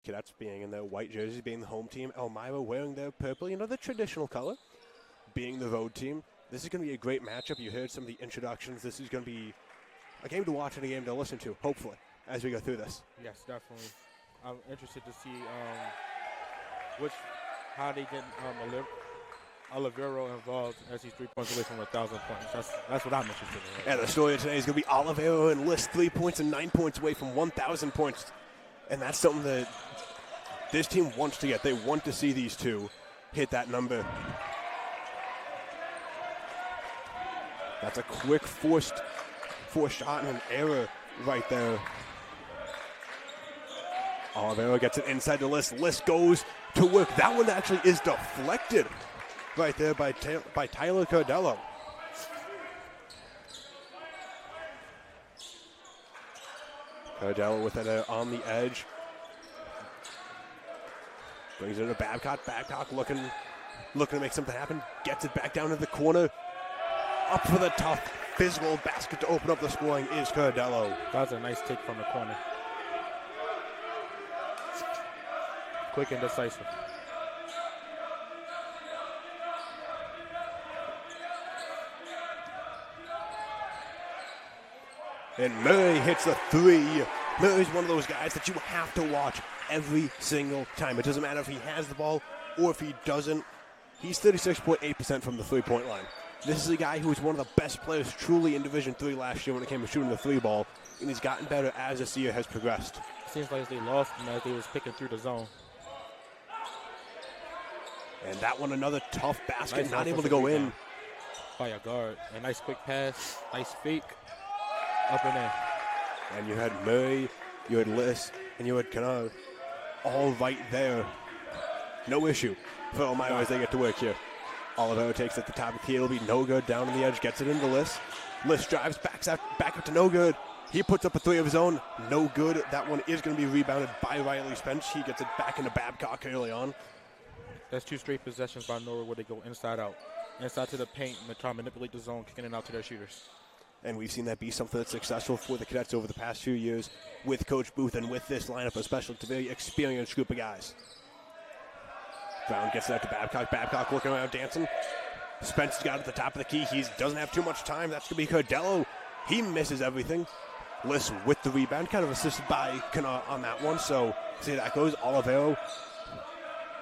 Cadets being in their white jerseys, being the home team. Elmira wearing their purple, the traditional color, being the road team. This is going to be a great matchup. You heard some of the introductions. This is going to be a game to watch and a game to listen to, hopefully, as we go through this. Yes, definitely. I'm interested to see how they get Olivero involved as he's 3 points away from 1,000 points. That's what I'm interested in. And the story today is going to be Olivero and Liss 3 points and 9 points away from 1,000 points. And that's something that this team wants to get. They want to see these two hit that number. That's a quick forced shot and an error right there. Olivero gets it inside the Liss. Liss goes to work. That one actually is deflected right there by Tyler Cardello. Cardello with it on the edge. Brings it to Babcock. Babcock looking to make something happen. Gets it back down to the corner. Up for the tough physical basket to open up the scoring is Cardello. That was a nice take from the corner. Quick and decisive. And Murray hits the three. Murray's one of those guys that you have to watch every single time. It doesn't matter if he has the ball or if he doesn't. He's 36.8% from the three-point line. This is a guy who was one of the best players truly in Division III last year when it came to shooting the three ball, and he's gotten better as this year has progressed. Seems like they lost him as they was picking through the zone. And that one, another tough basket, nice, not able to go in. By a guard. A nice quick pass, nice fake, up and in. And you had Murray, you had Liss, and you had Kennard all right there. No issue for Elmira as they get to work here. Olivero takes it at the top of the key. It'll be no good down on the edge. Gets it into Liss. Liss drives back up to no good. He puts up a three of his own. No good. That one is going to be rebounded by Riley Spence. He gets it back into Babcock early on. That's two straight possessions by Norwood where they go inside out. Inside to the paint and they try to manipulate the zone, kicking it out to their shooters. And we've seen that be something that's successful for the Cadets over the past few years with Coach Booth and with this lineup, especially. It's a very experienced group of guys. Brown gets it out to Babcock. Babcock looking around, dancing. Spence's got it at the top of the key. He doesn't have too much time. That's going to be Cardello. He misses everything. Liss with the rebound, kind of assisted by Kennard on that one. So, see how that goes. Olivero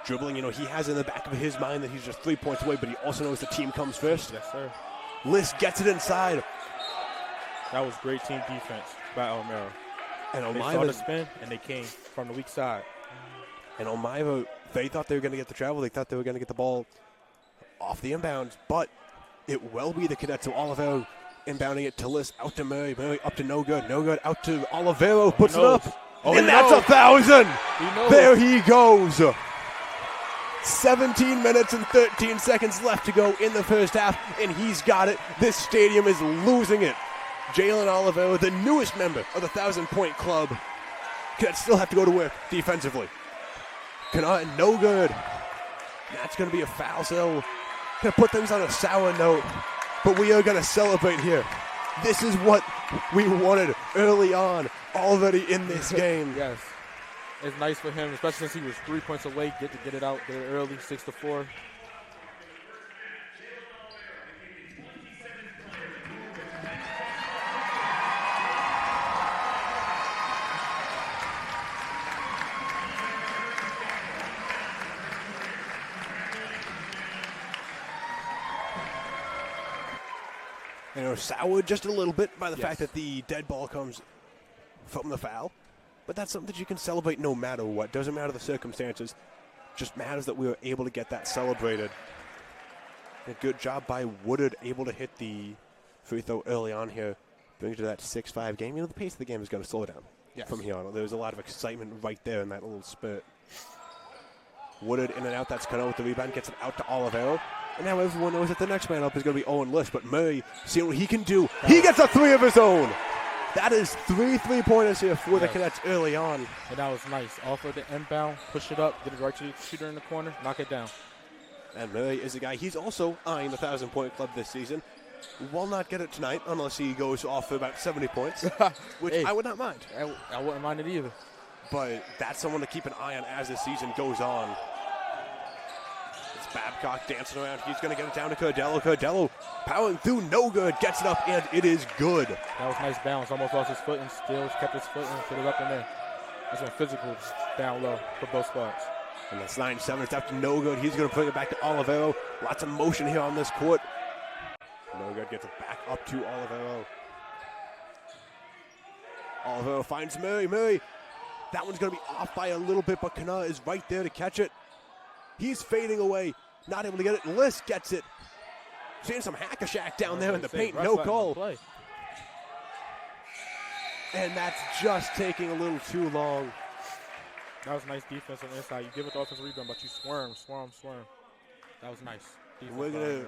dribbling. He has in the back of his mind that he's just 3 points away, but he also knows the team comes first. Yes, sir. Liss gets it inside. That was great team defense by Elmira. And they saw the spin, and they came from the weak side. And Elmira, they thought they were going to get the travel. They thought they were going to get the ball off the inbounds, but it will be the Cadets. So Olivero inbounding it to Liss, out to Murray. Murray up to no good, out to Olivero, puts it up. And that's 1,000. There he goes. 17 minutes and 13 seconds left to go in the first half, and he's got it. This stadium is losing it. Jalen Olivero, the newest member of the 1,000-point club. Cadets still have to go to work defensively. Kennard, no good. That's going to be a foul, so going to put things on a sour note, but we are going to celebrate here. This is what we wanted early on, already in this game. Yes. It's nice for him, especially since he was 3 points away, get it out there early, 6-4. Soured just a little bit by the fact that the dead ball comes from the foul. But that's something that you can celebrate no matter what. Doesn't matter the circumstances. Just matters that we were able to get that celebrated. A good job by Woodard, able to hit the free throw early on here. Brings to that 6-5 game. The pace of the game is going to slow down from here on. There was a lot of excitement right there in that little spurt. Woodard in and out. That's Kennard with the rebound. Gets it out to Olivero. And now everyone knows that the next man up is going to be Owen Liss. But Murray, seeing what he can do, he gets a three of his own. That is 3 3-pointers here for the Cadets early on. And that was nice. Off of the inbound, push it up, get it right to the shooter in the corner, knock it down. And Murray is a guy, he's also eyeing the 1,000-point club this season. Will not get it tonight unless he goes off for about 70 points, which I would not mind. I wouldn't mind it either. but that's someone to keep an eye on as the season goes on. It's Babcock dancing around. He's going to get it down to Cordello. Cordello powering through, no good. Gets it up, and it is good. That was nice balance. Almost lost his foot and still kept his foot and put it up in there. That's been physical down low for both squads. And that's 9-7. It's up to no good. He's going to bring it back to Olivero. Lots of motion here on this court. No good gets it back up to Olivero. Olivero finds Murray. Murray, that one's going to be off by a little bit, but Kana is right there to catch it. He's fading away, not able to get it. Liss gets it. Seeing some hack-a-shack down there in the paint, no call. And that's just taking a little too long. That was nice defense on the inside. You give it the offensive rebound, but you swarm. That was nice. We're going to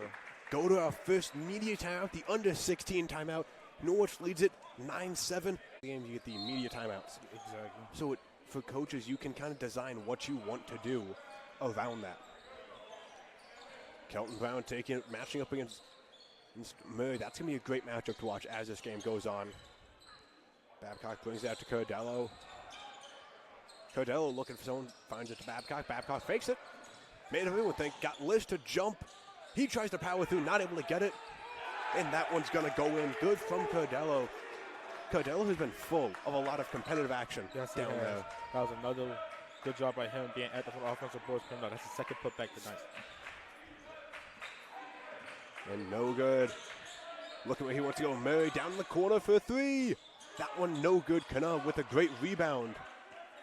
go to our first media timeout, the under-16 timeout. Norwich leads it 9-7. You get the media timeouts. Exactly. So for coaches, you can kind of design what you want to do around that. Kelton Brown matching up against Murray. That's going to be a great matchup to watch as this game goes on. Babcock brings it out to Cordello. Cordello looking for someone, finds it to Babcock. Babcock fakes it. Made everyone think, got Liss to jump. He tries to power through, not able to get it. And that one's going to go in. Good from Cordello. Cordello has been full of a lot of competitive action down there. That was another good job by him being active on the offensive boards. That's the second putback tonight. And no good. Look at where he wants to go. Murray down in the corner for 3. That one no good. Kana with a great rebound.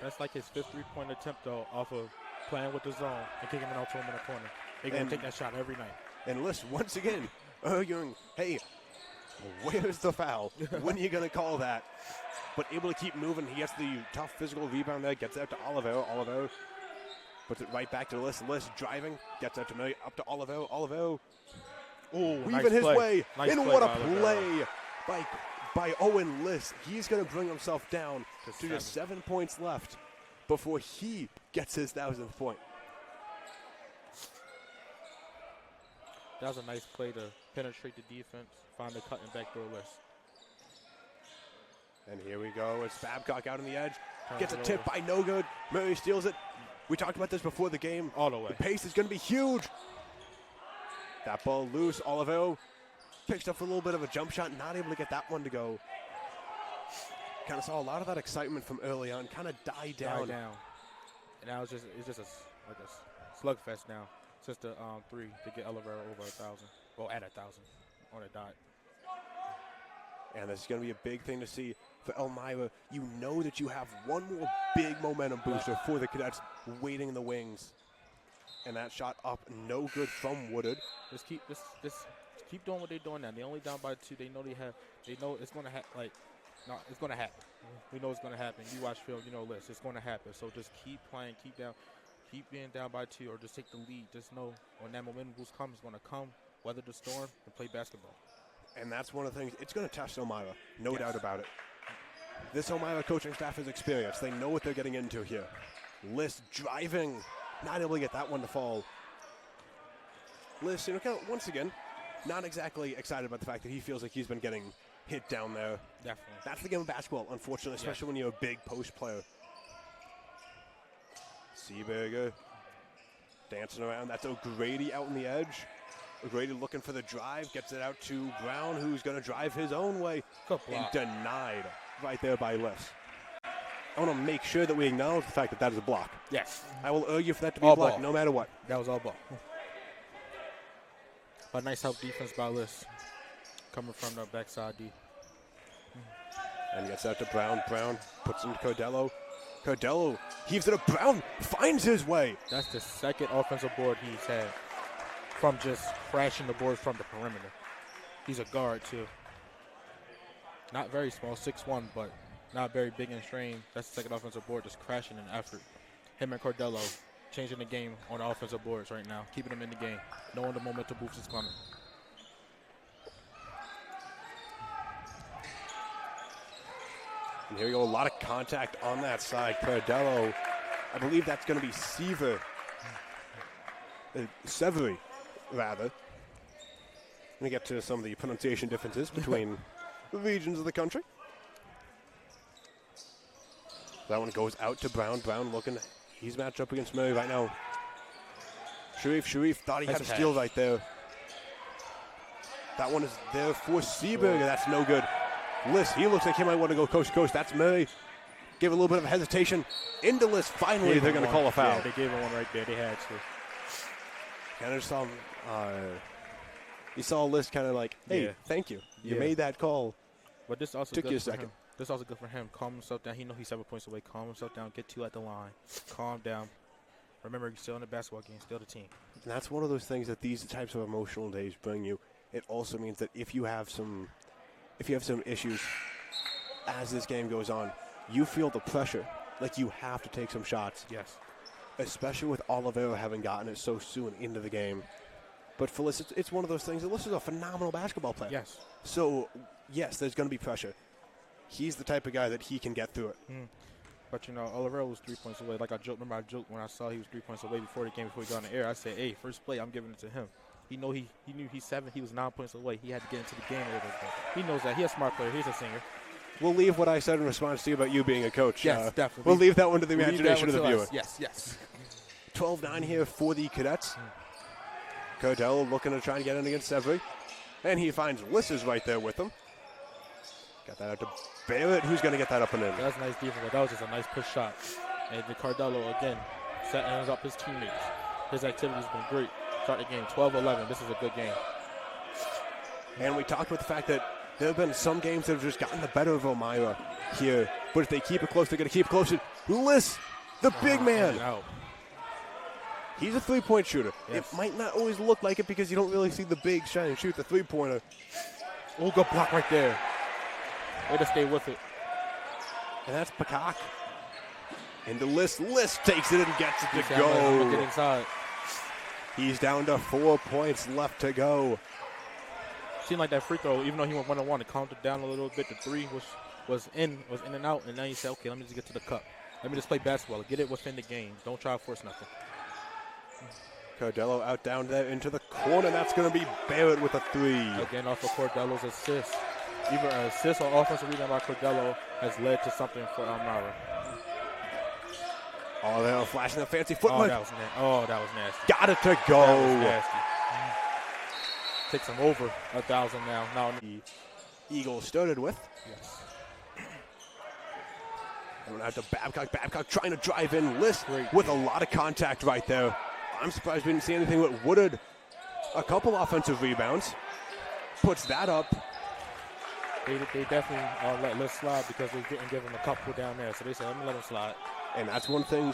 That's like his 5th three-point attempt, though, off of playing with the zone and kicking it out to him in the corner. They're going to take that shot every night. And Liss, once again, arguing, hey, where's the foul? When are you going to call that? But able to keep moving. He gets the tough physical rebound there. Gets it out to Olivero. Olivero puts it right back to Liss. Liss driving. Gets out to Murray. Up to Olivero. Olivero weaving his way. And what a play by Owen Liss. He's going to bring himself down to just 7 points left before he gets his 1,000th point. That was a nice play to penetrate the defense, find the cut and backdoor Liss. And here we go. It's Babcock out on the edge. Gets a tip by no good. Murray steals it. We talked about this before the game. All the way. The pace is going to be huge. That ball loose. Olivero picks up a little bit of a jump shot. Not able to get that one to go. Kind of saw a lot of that excitement from early on kind of die down. And now it's just like a slugfest now. Since the 3 to get Elmira over 1,000. Well, at 1,000 on a dot. And this is going to be a big thing to see for Elmira. You know that you have one more big momentum booster for the Cadets waiting in the wings. And that shot up, no good from Woodard. Just keep doing what they're doing now. They only down by 2. They know it's going to happen. It's going to happen. We know it's going to happen. You watch film, you know Liss. It's going to happen. So just keep playing, keep being down by 2, or just take the lead. Just know when that momentum boost comes, it's going to come, weather the storm, and play basketball. And that's one of the things. It's going to test Elmira, no doubt about it. This Elmira coaching staff is experienced. They know what they're getting into here. Liss driving, not able to get that one to fall. Liss, once again, not exactly excited about the fact that he feels like he's been getting hit down there. Definitely. That's the game of basketball, unfortunately, especially when you're a big post player. Seaberger dancing around. That's O'Grady out on the edge. O'Grady looking for the drive. Gets it out to Brown, who's going to drive his own way. And denied right there by Liss. I want to make sure that we acknowledge the fact that that is a block. Yes. I will argue for that to be a block no matter what. That was all ball. But nice help defense by Liss. Coming from the backside D. And gets out to Brown. Brown puts into Cordello. Cordello heaves it up. Brown finds his way. That's the second offensive board he's had from just crashing the boards from the perimeter. He's a guard, too. Not very small, 6'1", but not very big in strain. That's the second offensive board, just crashing in effort. Him and Cordello changing the game on the offensive boards right now, keeping them in the game, knowing the momentum boost is coming. And here we go, a lot of contact on that side. Cordello, I believe that's going to be Severy, rather. Let me get to some of the pronunciation differences between the regions of the country. That one goes out to Brown. Brown looking. He's matched up against Murray right now. Sharif thought he had a steal right there. That one is there for Seaberger. That's no good. Liss, he looks like he might want to go coast to coast. That's Murray. Give a little bit of hesitation. Into Liss. Finally, they're going to call a foul. Yeah, they gave him one right there. They had to. Kind of saw him. You saw Liss kind of like, hey, thank you. You made that call. But this also took good you a for second. him. This also good for him. Calm himself down. He knows he's 7 points away. Calm himself down. Get 2 at the line. Calm down. Remember, you're still in the basketball game. Still the team. And that's one of those things that these types of emotional days bring you. It also means that if you have some issues as this game goes on, you feel the pressure. Like you have to take some shots. Yes. Especially with Olivero having gotten it so soon into the game. But for Liss, it's one of those things. Liss is a phenomenal basketball player. Yes. So, yes, there's going to be pressure. He's the type of guy that he can get through it. But, you know, Olivero was 3 points away. Like I joked when I saw he was 3 points away before the game, before he got on the air. I said, hey, first play, I'm giving it to him. He knew he's 7. He was 9 points away. He had to get into the game a little bit. He knows that. He's a smart player. He's a singer. We'll leave what I said in response to you about you being a coach. Yes, definitely. We'll leave that one to the imagination of the viewer. Yes. 12-9 here for the Cadets. Cardello looking to try and get in against Severy. And he finds Lisses right there with him. Got that out to Barrett, who's going to get that up and in. That's nice defense. That was just a nice push shot. And the Cardello, again, setting up his teammates. His activity's been great. Start the game 12-11. This is a good game. And we talked about the fact that there have been some games that have just gotten the better of Elmira here. But if they keep it close, they're going to keep it close. Liss, the big man. He's a three-point shooter. Yes. It might not always look like it because you don't really see the big shine and shoot the three-pointer. Oh, good block right there. Way to stay with it. And that's Peacock. Into Liss. Liss takes it and gets it to go. I'm gonna get inside. He's down to 4 points left to go. Seemed like that free throw, even though he went 1-on-1, it calmed it down a little bit. The three was in and out, and now he said, okay, let me just get to the cup. Let me just play basketball. Get it within the game. Don't try to force nothing. Cardello out down there into the corner. That's going to be Barrett with a 3. Again, off of Cordello's assist. Either an assist or offensive rebound by Cordello has led to something for Elmira. Oh, they're flashing the fancy footwork. That was nasty. Got it to go. That was nasty. Takes him over 1,000 now. Now the Eagles started with. Yes. Going out to Babcock. Babcock trying to drive in. Liss with a lot of contact right there. I'm surprised we didn't see anything with Woodard. A couple offensive rebounds. Puts that up. They definitely let Liss slide because they didn't give him a couple down there. So they said, let me let him slide. And that's one thing,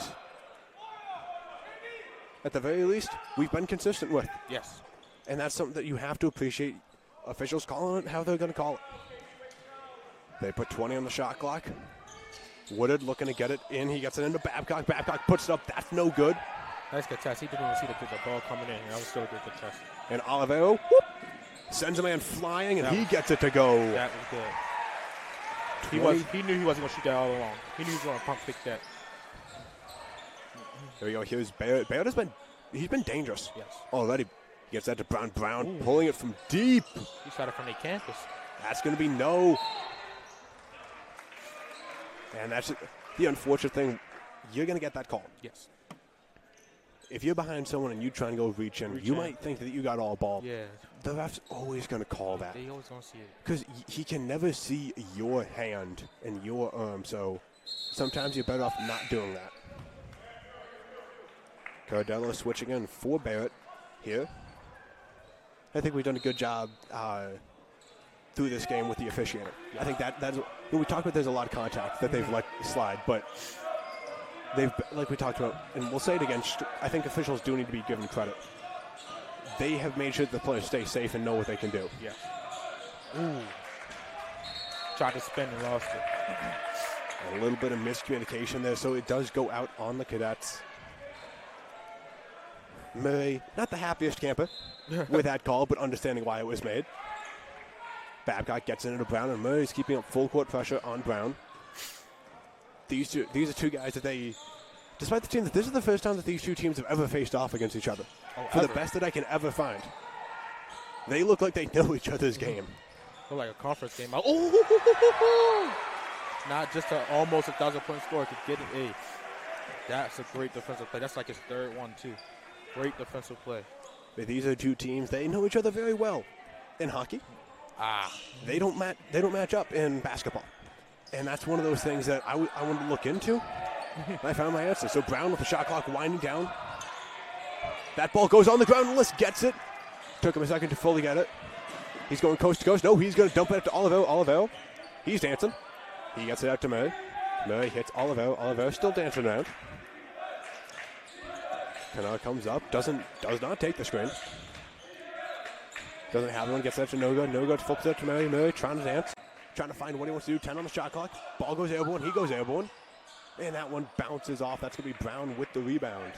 at the very least, we've been consistent with. Yes. And that's something that you have to appreciate. Officials calling it how they're going to call it. They put 20 on the shot clock. Woodard looking to get it in. He gets it into Babcock. Babcock puts it up. That's no good. Nice contest. He didn't even see the ball coming in. That was still a good contest. And Olivero sends a man flying, and he gets it to go. That was good. He knew he wasn't going to shoot that all along. He knew he was going to pump fake that. There we go. Here's Barrett. Barrett he's been dangerous. Yes. Already. Gets that to Brown. Brown pulling it from deep. He shot it from the campus. That's going to be no. And that's the unfortunate thing. You're going to get that call. Yes. If you're behind someone and you try and go reach in, you might think that you got all ball. Yeah. The ref's always going to call that. They always going to see it. Because he can never see your hand and your arm, so sometimes you're better off not doing that. Cardello switching in for Barrett here. I think we've done a good job through this game with the officiating. I think that's when we talk about there's a lot of contact that they've let slide, but they've, like we talked about, and we'll say it again, I think officials do need to be given credit. They have made sure that the players stay safe and know what they can do. Yeah. Ooh. Tried to spin and lost it. A little bit of miscommunication there, so it does go out on the Cadets. Murray, not the happiest camper with that call, but understanding why it was made. Babcock gets into Brown, and Murray's keeping up full court pressure on Brown. These are two guys that they, despite the team, that this is the first time that these two teams have ever faced off against each other. For the best that I can ever find. They look like they know each other's game. Look like a conference game. Oh! not just almost 1,000-point score, to get an A. That's a great defensive play. That's like his third one, too. Great defensive play. These are two teams. They know each other very well in hockey. They don't match up in basketball. And that's one of those things that I wanted to look into. I found my answer. So Brown with the shot clock winding down. That ball goes on the ground. Liss gets it. Took him a second to fully get it. He's going coast to coast. No, he's going to dump it up to Olivero. Olivero, he's dancing. He gets it out to Murray. Murray hits Olivero. Olivero still dancing around. Canard comes up. Does not take the screen. Doesn't have one. Gets it out to No Good. No Good flips it out to Murray. Murray trying to dance. Trying to find what he wants to do. 10 on the shot clock. Ball goes airborne. He goes airborne. And that one bounces off. That's going to be Brown with the rebound.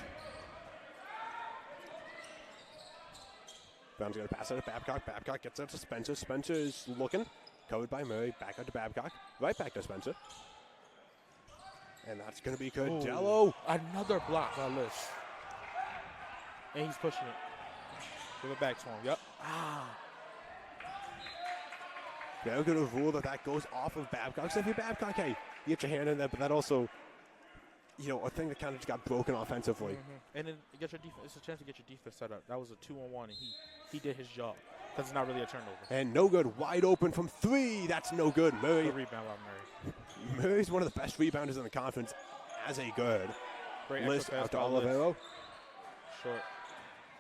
Brown's going to pass it to Babcock. Babcock gets it to Spencer. Spencer is looking. Covered by Murray. Back out to Babcock. Right back to Spencer. And that's going to be Cardello. Another block by Liss. And he's pushing it. Give it back to him. Yep. They're going to rule that goes off of Babcock. So if you're Babcock, hey, you get your hand in there, but that also, a thing that kind of just got broken offensively. And then you get your defense. It's a chance to get your defense set up. That was a 2-on-1, and he did his job because it's not really a turnover. And No Good wide open from 3. That's no good. Murray. Good rebound by Murray. Murray's one of the best rebounders in the conference as a good. Great Liss out to Liss. Olivero. Short.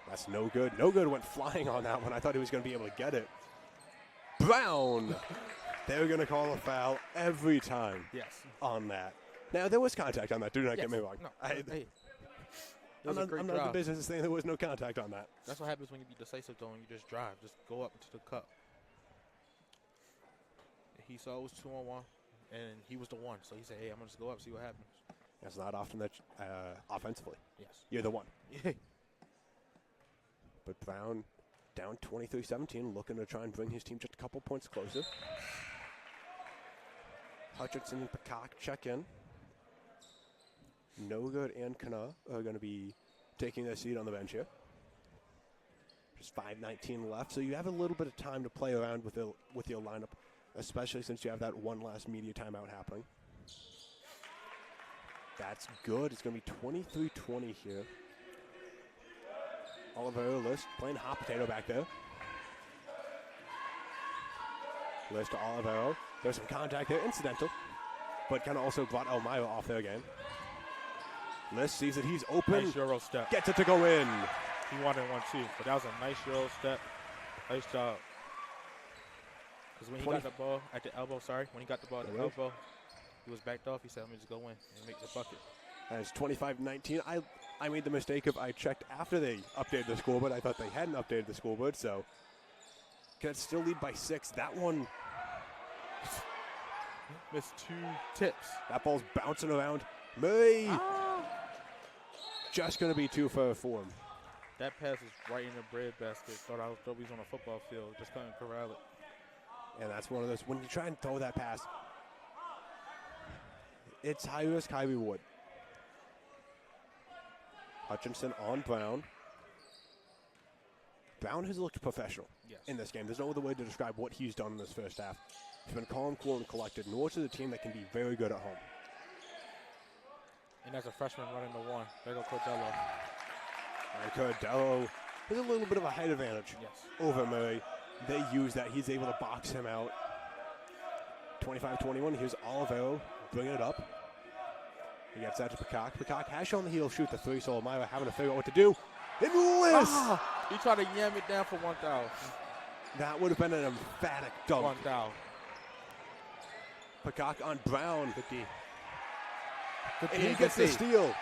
That's No Good. No Good went flying on that one. I thought he was going to be able to get it. Brown. They're going to call a foul every time. Yes. On that. Now, there was contact on that. Do not get me wrong. No. I'm not in the business of saying there was no contact on that. That's what happens when you be decisive, though, and you just drive. Just go up into the cup. He saw it was 2-on-1, and he was the one. So he said, hey, I'm going to just go up, see what happens. That's not often that offensively. Yes. You're the one. Yeah. But Brown down 23-17, looking to try and bring his team just a couple points closer. Hutchinson and Peacock check in. No Good and Kana are going to be taking their seat on the bench here. Just 5:19 left, so you have a little bit of time to play around with your lineup, especially since you have that one last media timeout happening. That's good. It's going to be 23-20 here. Olivero Liss playing hot potato back there. Liss to Olivero. There's some contact there, incidental, but kind of also brought Elmira off their game. Liss sees that he's open. Nice Euro step. Gets it to go in. He wanted one too, but that was a nice Euro step. Nice job. Because when he got the ball at the elbow, when he got the ball at the elbow, he was backed off. He said, let me just go in and make the bucket. And it's 25-19. I made the mistake of I checked after they updated the scoreboard. I thought they hadn't updated the scoreboard, so can still lead by 6. That one missed 2 tips. That ball's bouncing around. Murray just going to be 2 for him. That pass is right in the bread basket. Thought he was on a football field. Just couldn't corral it. And that's one of those, when you try and throw that pass, it's high risk, high reward. Hutchinson on Brown. Brown has looked professional in this game. There's no other way to describe what he's done in this first half. He's been calm, cool, and collected. Norwich is a team that can be very good at home. And as a freshman running the one, there goes Cardello. And Cardello has a little bit of a height advantage over Murray. They use that. He's able to box him out. 25-21. Here's Olivero bringing it up. He gets that to Peacock. Peacock has shown that he'll shoot the 3, so Elmira having to figure out what to do. And Liss! He tried to yam it down for 1,000. That would have been an emphatic dunk. 1,000. Peacock on Brown. Good D. And he gets the steal.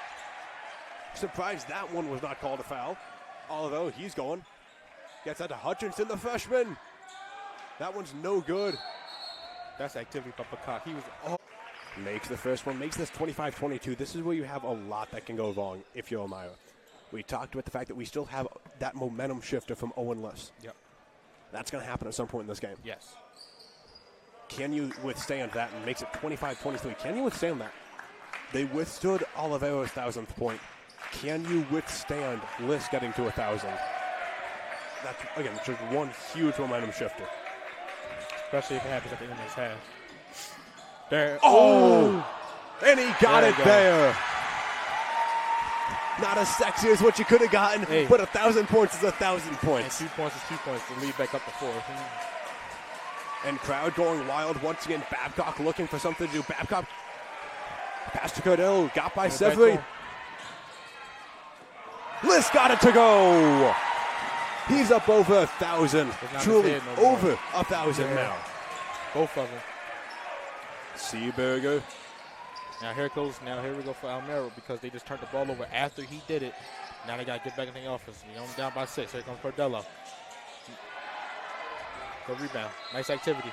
Surprised that one was not called a foul. Although he's going. Gets that to Hutchinson, the freshman. That one's no good. That's activity by Peacock. He was makes the first one, makes this 25-22. This is where you have a lot that can go wrong if you're Elmira. We talked about the fact that we still have that momentum shifter from Owen Liss. Yep. That's going to happen at some point in this game. Yes. Can you withstand that and makes it 25-23? Can you withstand that? They withstood Olivero's 1,000th point. Can you withstand Liss getting to 1,000? That's, again, just one huge momentum shifter. Especially if it happens at the end of this half. There. Oh! And he got There it you go. there. Not as sexy as what you could have gotten, Hey. but 1,000 points is 1,000 And points. 2 points is 2 points to lead back up to 4. And crowd going wild once again. Babcock looking for something to do. Babcock pass to Cordell, got by Severy. Liss got it to go. He's up over 1,000. Truly over 1,000 now. Both of them. Seaberger. Now here we go for Elmira because they just turned the ball over after he did it. Now they got to get back in the offense. They're only down by 6. Here comes Cordello. Good rebound. Nice activity.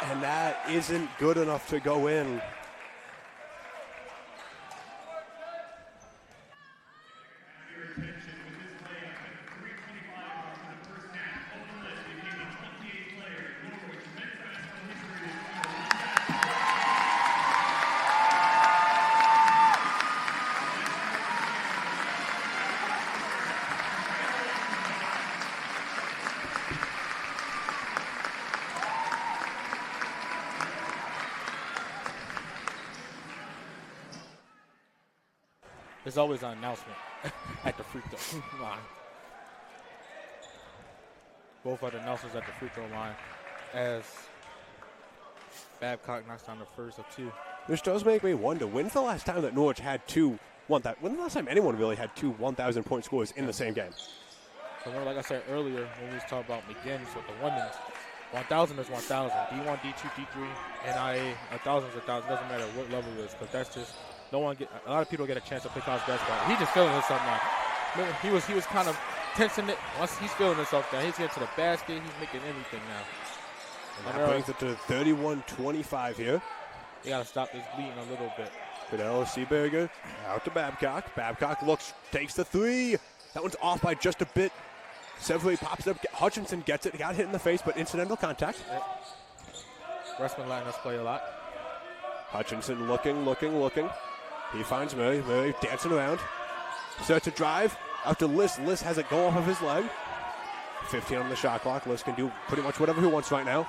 And that isn't good enough to go in. There's always an announcement at the free throw line. Both are the announcers at the free throw line as Babcock knocks down the first of 2. Which does make me wonder, when's the last time that Norwich had when's the last time anyone really had 2 1,000-point scores in the same game? So remember, like I said earlier, when we was talking about McGinn's with the women's, 1,000 is 1,000. D1, D2, D3, NIA, 1,000 is 1,000. Doesn't matter what level it is, because that's just a lot of people get a chance to play college basketball. He's just feeling himself now. Remember, he was kind of tensing it. Once he's feeling himself now, he's getting to the basket. He's making anything now. And that brings it to 31-25 here. You got to stop this bleeding a little bit. Fidel Seaberger out to Babcock. Babcock takes the 3. That one's off by just a bit. Severy pops it up. Hutchinson gets it. Got hit in the face, but incidental contact. Restman letting us play a lot. Hutchinson looking. He finds Murray. Murray dancing around. Starts to drive. Out to Liss. Liss has it go off of his leg. 15 on the shot clock. Liss can do pretty much whatever he wants right now.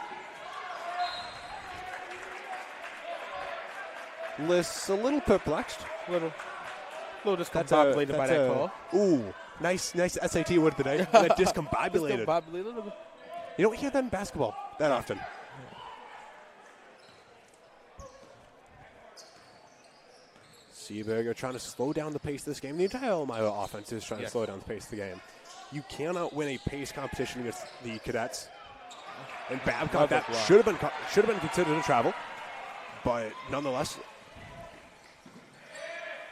Liss a little perplexed. A little discombobulated by that call. Ooh, nice SAT word of the day. Discombobulated. Discombobulated. You don't hear that in basketball that often. Seaberger trying to slow down the pace of this game. The entire Elmira offense is trying to slow down the pace of the game. You cannot win a pace competition against the Cadets. And Babcock, that should have been considered a travel, but nonetheless,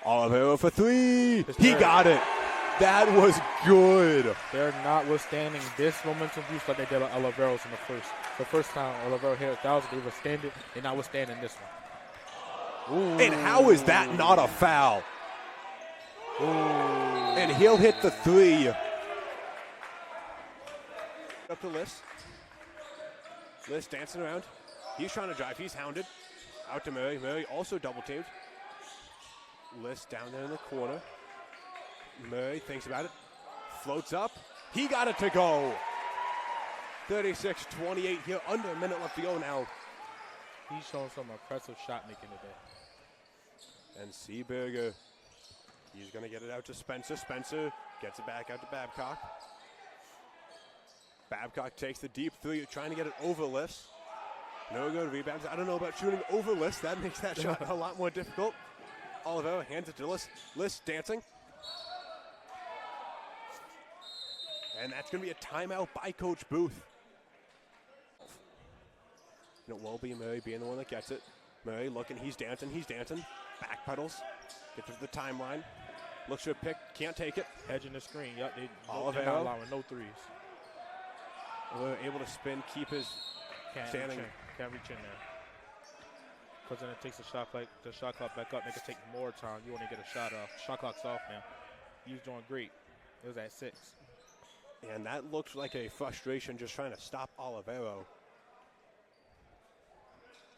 Oliveira for 3. He got it. That was good. They're not withstanding this momentum boost like they did on Oliveros in the first. The first time Oliveira hit 1,000, they withstand it. They're not withstanding this one. Ooh. And how is that not a foul? Ooh. And he'll hit the 3. Up to Liss. Liss dancing around. He's trying to drive. He's hounded. Out to Murray. Murray also double teamed. Liss down there in the corner. Murray thinks about it. Floats up. He got it to go. 36-28 here. Under a minute left to go now. He's showing some impressive shot making today. And Seaberger, he's going to get it out to Spencer. Spencer gets it back out to Babcock. Babcock takes the deep 3, trying to get it over Liss. No good rebounds. I don't know about shooting over Liss. That makes that shot a lot more difficult. Oliveira hands it to Liss. Liss dancing. And that's going to be a timeout by Coach Booth. And it will be Murray being the one that gets it. Murray looking, he's dancing. Backpedals, gets to the timeline. Looks for a pick, can't take it. Hedging the screen. Yep, they're not Oliveira. allowing no threes. We're able to spin, keep his standing. Can't reach in there. Because then it takes the shot clock back up. Make it take more time. You want to get a shot off. Shot clock's off now. He was doing great. It was at 6. And that looks like a frustration just trying to stop Oliveira.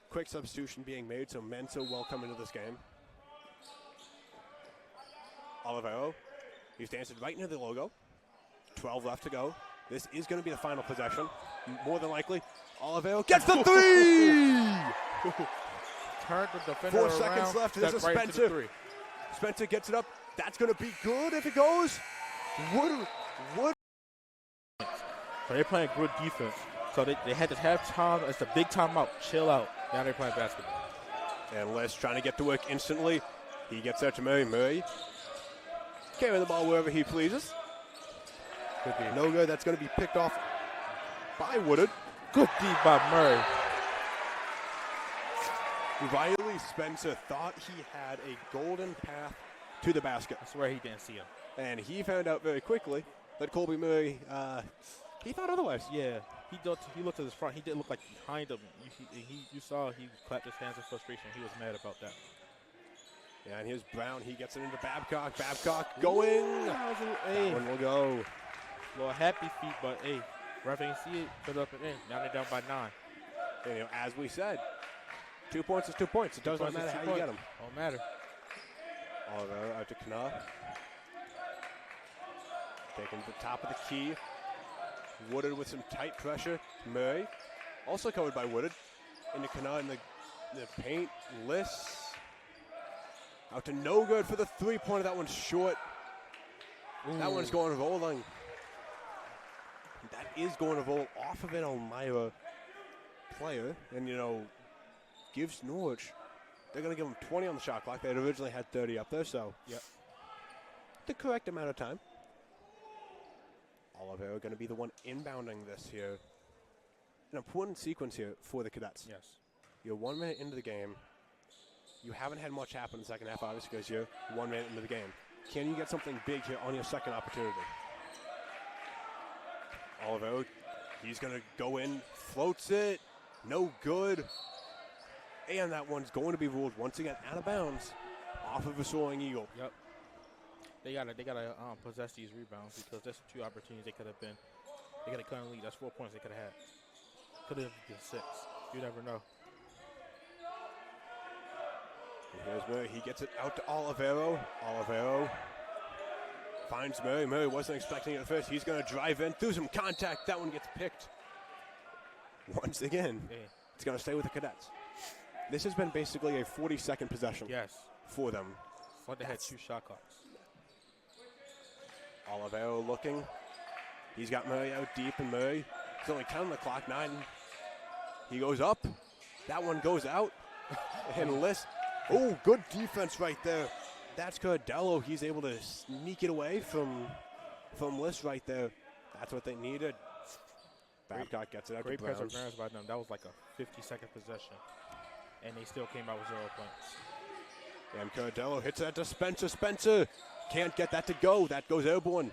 Quick substitution being made, so Menso will come into this game. Oliveira, he's dancing right near the logo. 12 left to go. This is going to be the final possession. More than likely, Oliveira gets the 3! turned the defender 4 around. seconds left. There's a stepped right into Spencer. the three. Spencer gets it up. That's going to be good if it goes. Wood. So they're playing good defense. So they had to have time. It's a big timeout. Chill out. Now they're playing basketball. And Liss trying to get to work instantly. He gets out to Murray. Murray carrying the ball wherever he pleases. Good D. No good. That's going to be picked off by Woodard. Good D by Murray. Riley Spencer thought he had a golden path to the basket. I swear he didn't see him. And he found out very quickly that Colby Murray, he thought otherwise. Yeah, he looked at his front. He didn't look like behind him. You saw he clapped his hands in frustration. He was mad about that. Yeah, and here's Brown. He gets it into Babcock. Babcock going. That one will go. Well, happy feet, but hey, ref ain't see it. Put it up and in. Now they're down by 9. And, as we said, 2 points is 2 points. It does not matter how you get them. Don't matter. Oliver out to Knopf. Taking the top of the key. Woodard with some tight pressure. Murray, also covered by Woodard. Into Knopf in the paint. Liss. Out to no good for the three-pointer. That one's short. Ooh. That one's going rolling. That is going to roll off of an Elmira player. And, gives Norwich. They're going to give them 20 on the shot clock. They had originally had 30 up there, so yep. The correct amount of time. Oliveira going to be the one inbounding this here. An important sequence here for the Cadets. Yes. You're 1 minute into the game. You haven't had much happen in the second half, obviously, because you're 1 minute into the game. Can you get something big here on your second opportunity? Oliveira, he's going to go in, floats it, no good. And that one's going to be ruled once again out of bounds off of a soaring eagle. Yep. They gotta possess these rebounds because there's 2 opportunities they could have been. They got to cut and lead. That's 4 points they could have had. Could have been 6. You never know. And here's Murray. He gets it out to Oliveira. Oliveira finds Murray. Murray wasn't expecting it at first. He's going to drive in through some contact. That one gets picked. Once again, it's going to stay with the Cadets. This has been basically a 40-second possession. Yes. For them. It's like they had 2 shot clocks. Oliveira looking. He's got Murray out deep, and Murray is only counting the clock. 9. He goes up. That one goes out. And Liss. Oh, good defense right there. That's Cardello. He's able to sneak it away from Liss right there. That's what they needed. Babcock gets it out Great to Brown. perseverance by them. That was like a 50-second possession. And they still came out with 0 points. And Cardello hits that to Spencer. Spencer can't get that to go. That goes airborne.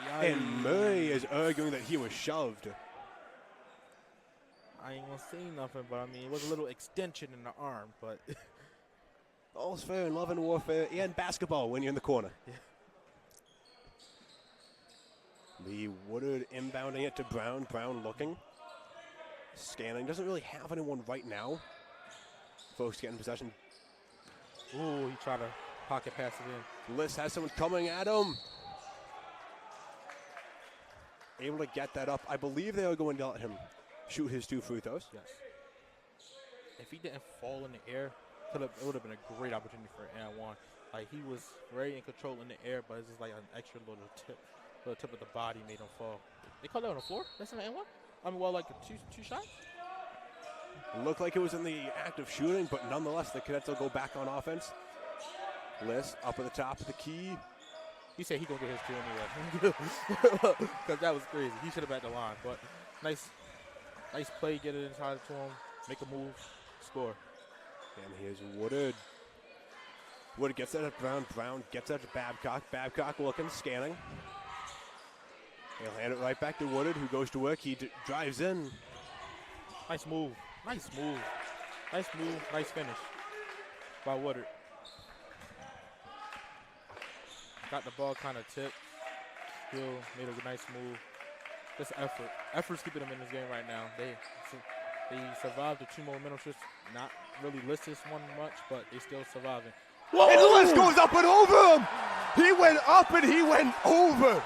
Yikes. And Murray is arguing that he was shoved. I ain't gonna say nothing, but I mean, it was a little extension in the arm, but. All's fair in love and warfare and basketball when you're in the corner. Yeah. The Woodard inbounding it to Brown. Brown looking. Scanning. Doesn't really have anyone right now. Folks getting possession. Ooh, he tried to pocket pass it in. Liss has someone coming at him. Able to get that up. I believe they are going to let him shoot his 2 free throws. Yes. If he didn't fall in the air, it would have been a great opportunity for and one. Like, he was very in control in the air, but it's just like an extra little tip of the body made him fall. They called that on the floor? That's an and one? I mean, well, like two shots? It looked like it was in the act of shooting, but nonetheless, the Cadets will go back on offense. Liss up at the top of the key. He said he going to get his 2 anyway. Because that was crazy. He should have had the line. But nice play, get it inside to him, make a move, score. And here's Woodard. Woodard gets that at Brown. Brown gets that to Babcock. Babcock looking, scanning. He'll hand it right back to Woodard, who goes to work. He drives in. Nice move. Nice move. Nice move. Nice finish by Woodard. Got the ball kind of tipped. Still made a nice move. Just effort. Effort's keeping them in this game right now. They survived the 2 momentum shifts. Not really list this one much, but they still surviving. Whoa! And Liss goes up and over him. He went up and he went over.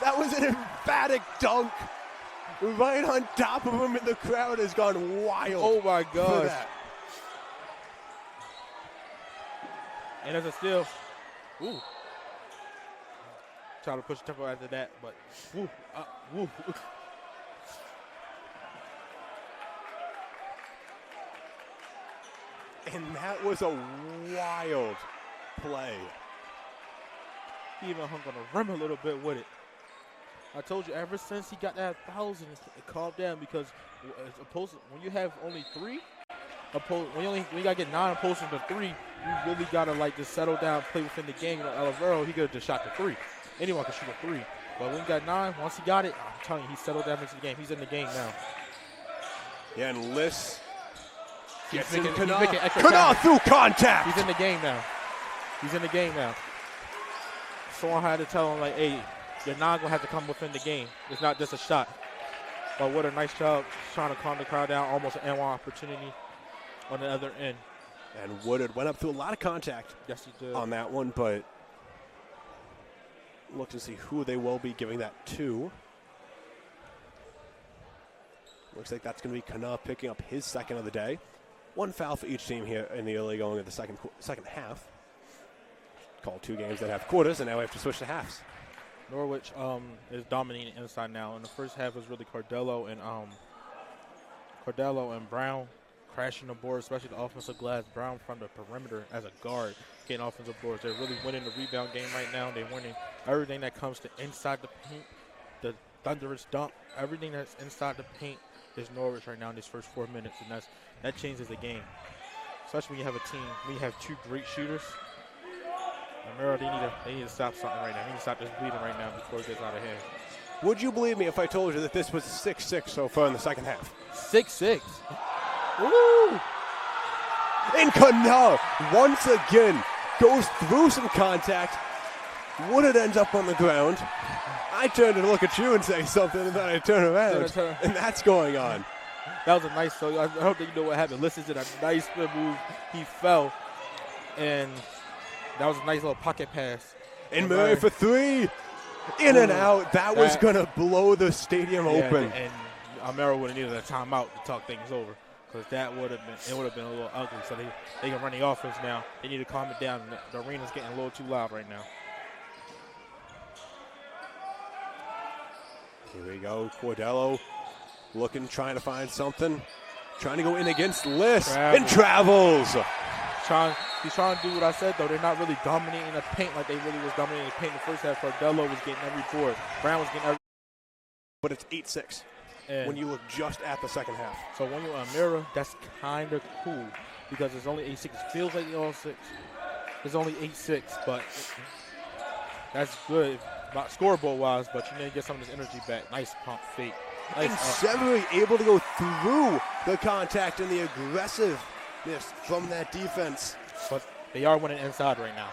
That was an emphatic dunk. right on top of him, and the crowd has gone wild. Oh my for gosh. that. And as a steal, ooh. Try to push tempo after that, but woo, woo. And that was a wild play. He even hung on the rim a little bit with it. I told you, ever since he got that 1,000, it calmed down because as opposed to, when you have only 3, when you gotta get 9 opposed to 3, you really gotta like just settle down, play within the game. You know, Elmira, he could have just shot the 3. Anyone can shoot a 3, but when you got 9, once he got it, I'm telling you, he settled down into the game. He's in the game now. Yeah, and Liss gets making in extra Kana time. through contact. He's in the game now. He's in the game now. Someone had to tell him, like, hey, you're not going to have to come within the game. It's not just a shot. But what a nice job trying to calm the crowd down. Almost an N1 opportunity on the other end. And Woodard went up through a lot of contact Yes, he did. on that one, but look to see who they will be giving that to. Looks like that's going to be Kana picking up his second of the day. 1 foul for each team here in the early going of the second half. Called 2 games that have quarters, and now we have to switch to halves. Norwich is dominating inside now. In the first half, it was really Cordello and Brown crashing the board, especially the offensive glass. Brown from the perimeter as a guard getting offensive boards. They're really winning the rebound game right now. They're winning everything that comes to inside the paint, the thunderous dunk, everything that's inside the paint is Norwich right now in these first 4 minutes, and that changes the game. Especially when you have a team, when you have 2 great shooters. Elmira, they need to stop something right now. They need to stop this bleeding right now before it gets out of hand. Would you believe me if I told you that this was 6-6 so far in the second half? 6-6. Woo! And Kana, once again, goes through some contact. Woodard ends up on the ground. I turn to look at you and say something, and then I turn around, and that's going on. That was a nice, so I don't think you know what happened. Liss did a nice spin move. He fell, and that was a nice little pocket pass. And Murray for 3. In and out. That was going to blow the stadium open. And Elmira would have needed a timeout to talk things over because it would have been a little ugly. So they can run the offense now. They need to calm it down. The arena's getting a little too loud right now. Here we go. Cordello trying to find something. Trying to go in against Liss. And travels. He's trying to do what I said, though. They're not really dominating the paint like they really was dominating the paint in the first half. Cordello was getting every board. Brown was getting every. But it's 8-6 when you look just at the second half. So when you're Elmira, that's kind of cool because it's only 8-6. It feels like all 6. It's only 8-6, but that's good about scoreboard-wise, but you need to get some of this energy back. Nice pump fake. Nice and Severy able to go through the contact and the aggressiveness from that defense. But they are winning inside right now.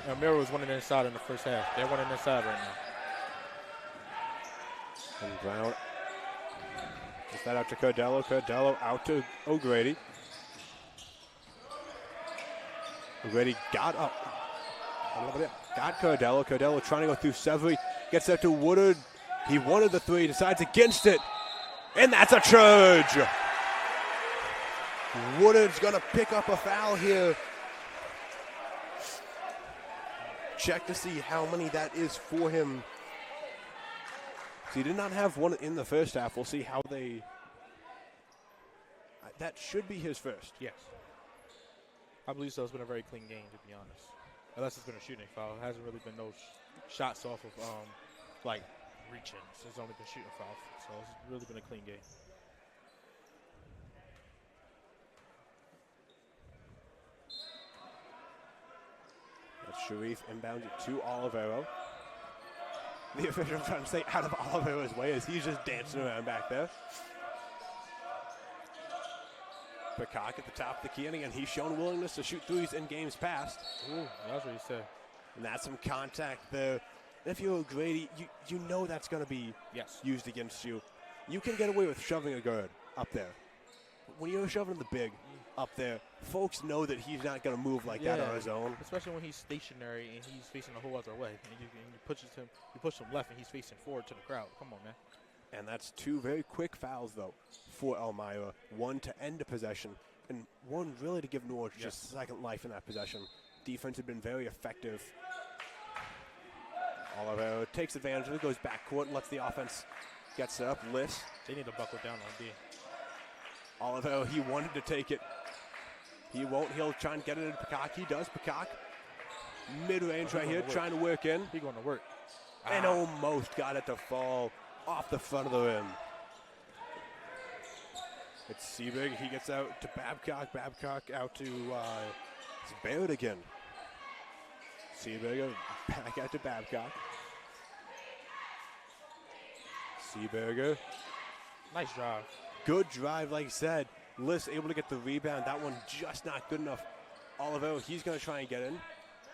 Elmira was winning inside in the first half. They're winning inside right now. And Brown just that out to Cordello. Cordello out to O'Grady. O'Grady got up. Got Cordello. Cordello trying to go through Severy. Gets that to Woodard. He wanted the 3, decides against it. And that's a charge. Woodard's going to pick up a foul here. Check to see how many that is for him. So he did not have one in the first half. We'll see how they... That should be his first. Yes. I believe so. It's been a very clean game, to be honest. Unless it's been a shooting foul. It hasn't really been no shots off of, like, reaching. It's only been shooting foul. So it's really been a clean game. That's Sharif inbounds it to Olivero. The official trying to stay out of Olivero's way as he's just dancing around back there. Peacock at the top of the key, and again, he's shown willingness to shoot threes in games past. Ooh, that's what he said. And that's some contact there. If you're O'Grady, you know that's going to be used against you. You can get away with shoving a guard up there. When you're shoving the big up there, folks know that he's not going to move like that on his own. Especially when he's stationary and he's facing the whole other way. And you push him left and he's facing forward to the crowd. Come on, man. And that's two very quick fouls, though, for Elmira. One to end a possession, and one really to give Norwich just second life in that possession. Defense had been very effective. Oliver takes advantage of it, goes backcourt, and lets the offense get set up. Liss. They need to buckle down on D. Oliver, he wanted to take it. He won't. He'll try and get it into Peacock. He does. Peacock, mid-range right here, trying to work in. He's going to work. And almost got it to fall off the front of the rim. It's Seabig. He gets out to Babcock. Babcock out to it's Barrett again. Seaberger back out to Babcock. Seaberger. Nice drive. Good drive, like I said. Liss able to get the rebound. That one just not good enough. Oliver, he's going to try and get in.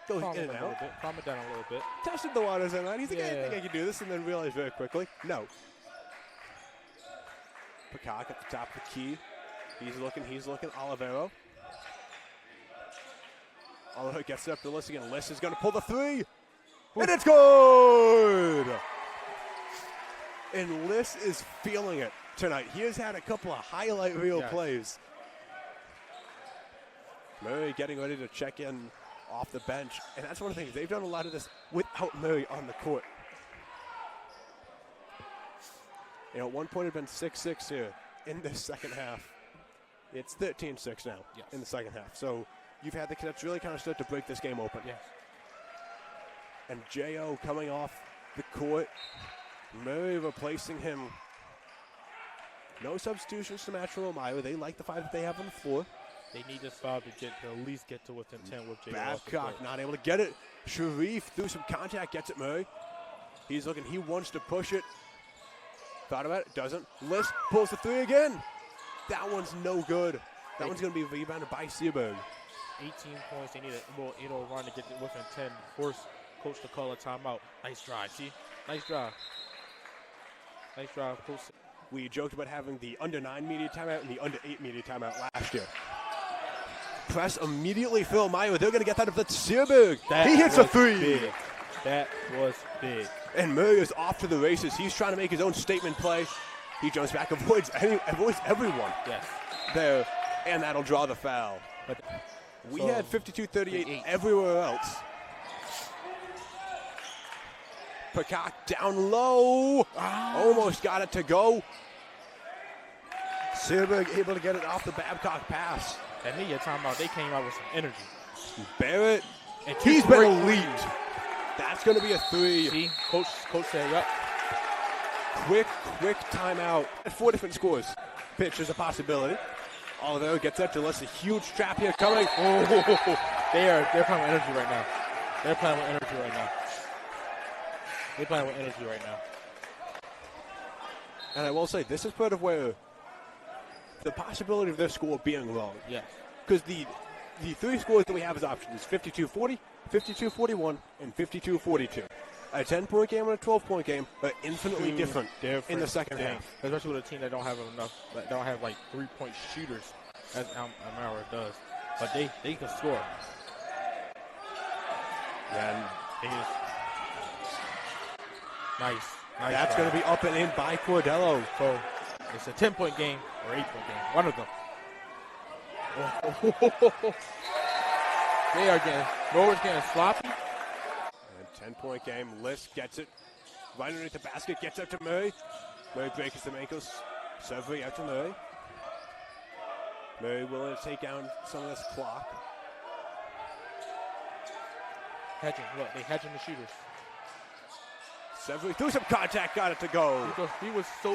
Goes in and out. Calm it down a little bit. Tested the waters on that. He's like, I think I can do this, and then realized very quickly, no. Peacock at the top of the key. He's looking. Olivero. Oliver gets up to Liss again. Liss is going to pull the three. And it's good! And Liss is feeling it tonight. He has had a couple of highlight reel plays. Murray getting ready to check in off the bench. And that's one of the things. They've done a lot of this without Murray on the court. You know, at one point it had been 6-6 here in this second half. It's 13-6 now in the second half. So you've had the Cadets really kind of start to break this game open. Yes. And J.O. coming off the court. Murray replacing him. No substitutions to match for Elmira. They like the five that they have on the floor. They need this foul to at least get to within 10 with J.O. Babcock not able to get it. Sharif through some contact gets it Murray. He's looking. He wants to push it. Thought about it. Doesn't. Liss pulls the three again. That one's no good. That one's going to be rebounded by Seaberg. 18 points. They need a little run to get within 10. Force coach to call a timeout. Nice drive. See? Nice drive. Nice drive. Coach. We joked about having the under-9 media timeout and the under-8 media timeout last year. Press immediately for Elmira. They're going to get that up to Seaberg. He hits a three. Big. That was big. And Murray is off to the races. He's trying to make his own statement play. He jumps back, avoids everyone there, and that'll draw the foul. But we had 52-38 everywhere else. Peacock down low. Almost got it to go. Seaberg able to get it off the Babcock pass. That media timeout, they came out with some energy. Barrett, and he's been elite. That's going to be a three. See, coach said, yep. Quick timeout. 4 different scores. Pitch is a possibility. Oliver gets up to Liss. A huge trap here coming. Oh, they're playing with energy right now. They're playing with energy right now. And I will say, this is part of where the possibility of their score being wrong. Yes. Because the three scores that we have as options is 52-40, 52-41, and 52-42. A 10-point game and a 12-point game are infinitely different in the second half. Especially with a team that don't have enough, that don't have like 3-point shooters, as Elmira does. But they can score. And nice. That's going to be up and in by Cordello. So it's a 10-point game or 8-point game. One of them. Norwich getting sloppy. 10-point game. Liss gets it right underneath the basket. Gets up to Murray. Murray breaks some ankles. Severy out to Murray. Murray willing to take down some of this clock. Hedging. Look, they hedging the shooters. Severy threw some contact. Got it to go. He was so...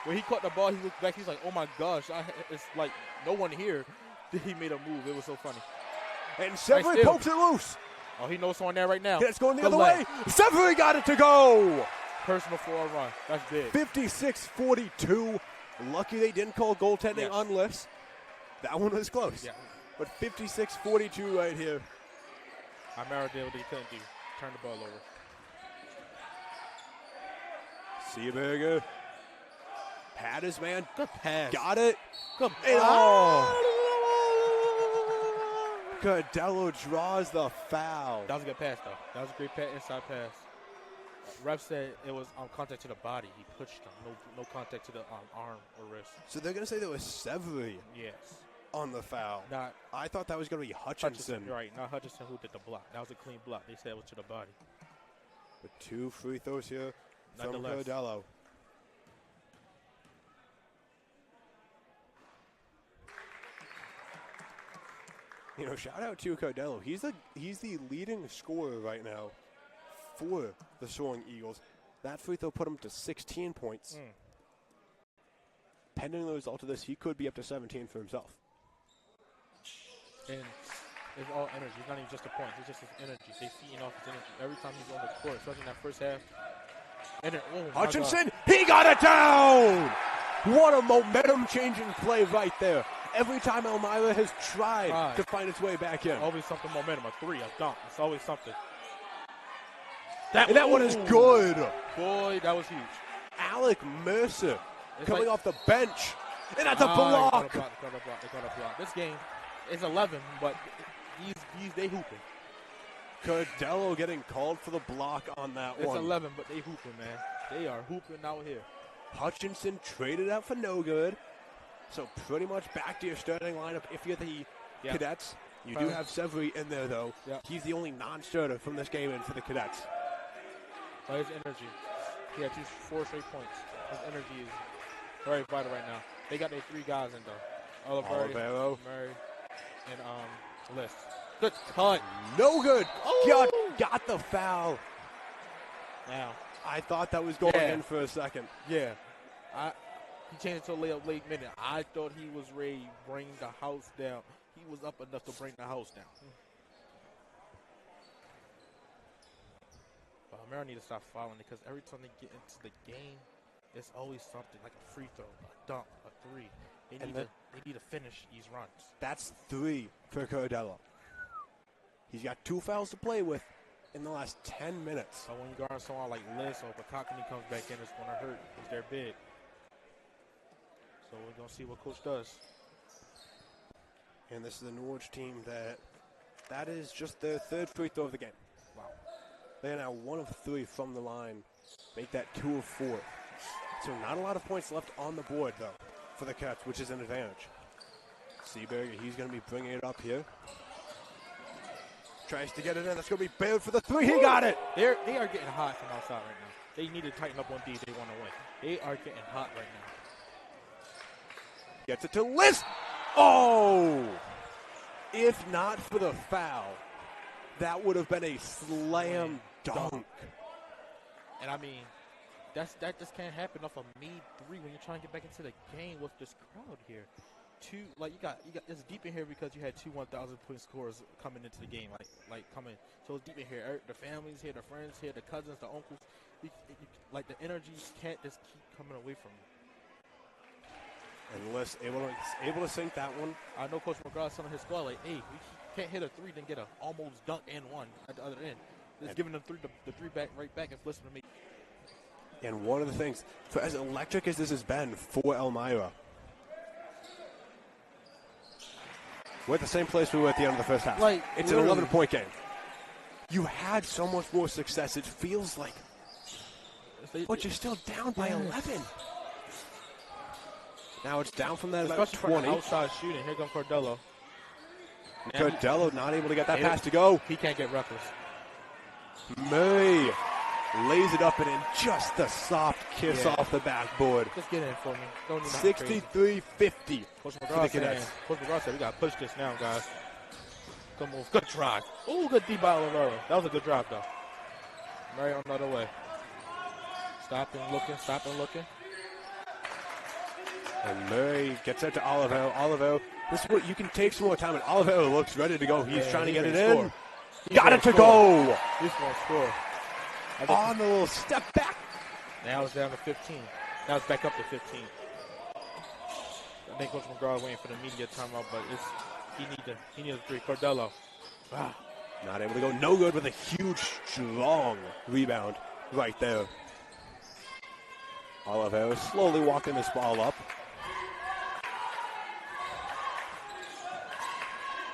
When he caught the ball, he looked back. He's like, oh, my gosh. It's like no one here. He made a move. It was so funny. And Severy pokes it loose. Oh, he knows someone there right now. It's going the other way. Severy got it to go. Personal 4-run. That's big. 56-42. Lucky they didn't call goaltending on Liss. That one was close. Yeah. But 56-42 right here. Elmira did what he couldn't do. Turn the ball over. Seaberger had his man. Good pass. Got it. Good pass. Cordello draws the foul. That was a good pass, though. That was a great pass, inside pass. Ref said it was contact to the body. He pushed him. No contact to the arm or wrist. So they're going to say there was Severy Yes. on the foul. Not I thought that was going to be Hutchinson. Right, not Hutchinson who did the block. That was a clean block. They said it was to the body. With 2 free throws here from Nonetheless. Cordello. You know, shout out to Cordello. He's the leading scorer right now for the Soaring Eagles. That free throw put him to 16 points. Pending the result of this, he could be up to 17 for himself. And it's all energy. It's not even just the points. It's just his energy. They feeding off his energy. Every time he's on the court, especially in that first half. Hutchinson, he got it down! What a momentum-changing play right there. Every time Elmira has tried to find its way back in. Always something momentum. A three, a dunk. It's always something. That one is good. Boy, that was huge. Alec Mercer coming off the bench. And that's a block. They got a block. This game is 11, but they hooping. Cordello getting called for the block on that one. It's 11, but they hooping, man. They are hooping out here. Hutchinson traded out for no good. So pretty much back to your starting lineup. If you're the Cadets, you do have Severy in there, though. Yep. He's the only non-starter from this game in for the Cadets. His energy. He had 4 straight points. His energy is very vital right now. They got their 3 guys in, though. Olivero, Murray, and Liss. Good cut. No good. Got the foul. Now, I thought that was going in for a second. Yeah. He changed it to a layup late minute. I thought he was ready to bring the house down. He was up enough to bring the house down. But Elmira need to stop fouling because every time they get into the game, it's always something like a free throw, a dunk, a three. They need to finish these runs. That's 3 for Cordello. He's got 2 fouls to play with in the last 10 minutes. So when you guard someone like Liss or Bakakani comes back in, it's going to hurt because they're big. So we're going to see what Coach does. And this is the Norwich team that is just their 3rd free throw of the game. Wow. They are now 1 of 3 from the line. Make that 2 of 4. So not a lot of points left on the board, though, for the Cats, which is an advantage. Seaberger, he's going to be bringing it up here. Tries to get it in. That's going to be Baird for the 3. He got it. They are getting hot from outside right now. They need to tighten up on D if they want to win. They are getting hot right now. Gets it to Liss. Oh! If not for the foul, that would have been a slam dunk. And I mean, that just can't happen off a made 3 when you're trying to get back into the game with this crowd here. You got it's deep in here because you had 2 1,000-point scorers coming into the game, like coming. So it's deep in here. The families here, the friends here, the cousins, the uncles. Like the energy can't just keep coming away from you. And Liss able to sink that one. I know Coach McGraw's telling his squad, like, hey, we can't hit a 3 then get a almost dunk and 1 at the other end. Just giving them the 3 back right back and flipping to me. And one of the things, for as electric as this has been for Elmira, we're at the same place we were at the end of the first half. It's an 11-point game. You had so much more success. It feels like, but you're still down by 11. Now it's down from that about 20. Outside shooting. Here comes Cordello. Cordello not able to get that pass to go. He can't get reckless. Murray lays it up and in just the soft kiss off the backboard. Just get in for me. 63-50 Coach for the Cadets. Coach McGraw said we got to push this now, guys. Good move. Good drive. Ooh, good D by Olivero. That was a good drive, though. Murray on the other way. Stop and looking. And Murray gets it to Olivero. Olivero, this is what you can take some more time. And Olivero looks ready to go. He's trying to get it in. Got it to go. He's going to score. On the little step back. Now it's down to 15. Now it's back up to 15. I think Coach McGraw waiting for the media timeout, but he needs a 3. Cordello. Wow. Not able to go. No good with a huge, strong rebound right there. Olivero slowly walking this ball up.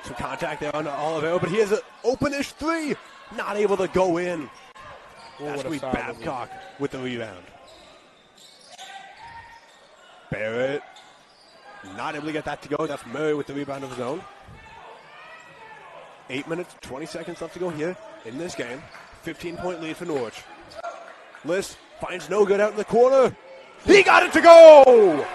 Some contact there on Olivero, but he has an open-ish 3. Not able to go in. That's going to be Babcock with the rebound. Barrett not able to get that to go. That's Murray with the rebound of his own. 8 minutes, 20 seconds left to go here in this game. 15-point lead for Norwich. Liss finds no good out in the corner. He got it to go!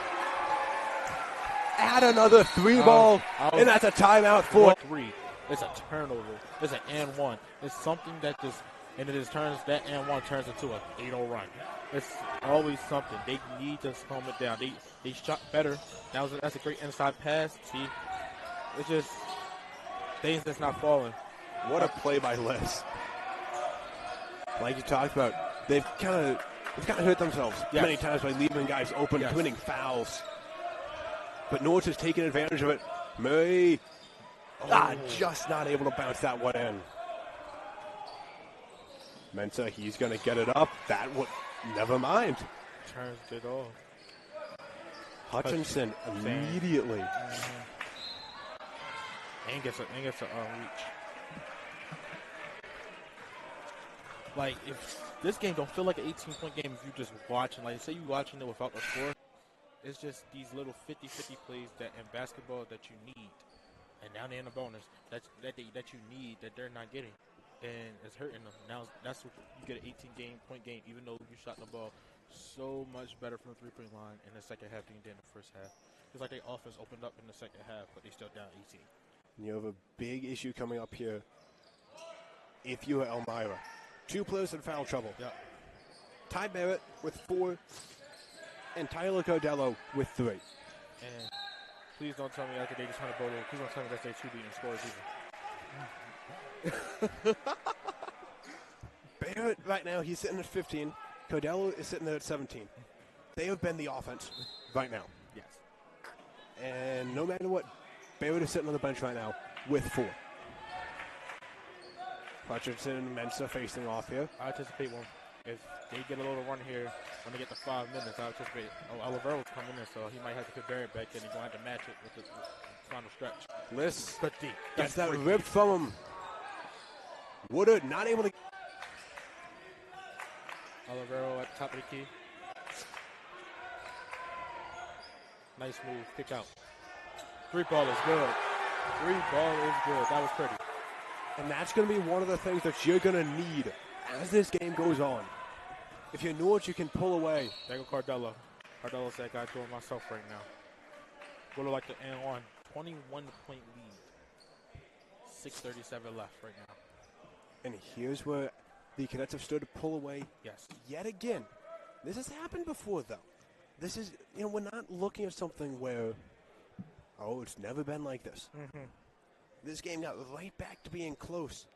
Add another three ball, and that's a timeout for 3. It's a turnover. It's an and one. It's something that just, and it just turns, that and one turns into a 8-0 run. It's always something. They need to calm it down. They shot better. That's a great inside pass. See, it's just things that's not falling. What a play by Liss. Like you talked about, they've kind of hurt themselves many times by leaving guys open, committing fouls. But Norwich has taken advantage of it. Murray, just not able to bounce that one in. Mensah, he's going to get it up. That would, never mind. Turns it off. Hutchinson immediately. And gets a reach. Like, if this game don't feel like an 18-point game if you just watching. Like, say you watching it without the score. It's just these little 50-50 plays that in basketball that you need. And now they're in a bonus that you need that they're not getting. And it's hurting them. Now that's what you get an 18-point game, even though you shot the ball so much better from the three-point line in the second half than you did in the first half. It's like their offense opened up in the second half, but they still down 18. You have a big issue coming up here. If you are Elmira, 2 players in foul trouble. Yep. Ty Barrett with 4, and Tyler Cordello with 3. And please don't tell me after they just 100 Bodo. Please don't tell me that's their 2 leading scorers either. Barrett right now, he's sitting at 15. Cordello is sitting there at 17. They have been the offense right now. Yes. And no matter what, Barrett is sitting on the bench right now with 4. Hutchinson and Mensah facing off here. I anticipate one. If they get a little run here, when they get to 5 minutes, I anticipate Elmira will come in, so he might have to put Barrett back in. He's going to have to match it with the final stretch. Liss But deep. gets that ripped from him. Woodard not able to. Elmira at the top of the key. Nice move. Kick out. 3-ball is good. 3-ball is good. That was pretty. And that's going to be one of the things that you're going to need as this game goes on. If you know what you can pull away. There go Cordello. Cordello said, I got to do it myself right now. Would have liked to end on 21-point lead. 6:37 left right now. And here's where the Cadets have stood to pull away. Yes. Yet again. This has happened before, though. This is, we're not looking at something where, it's never been like this. Mm-hmm. This game got right back to being close.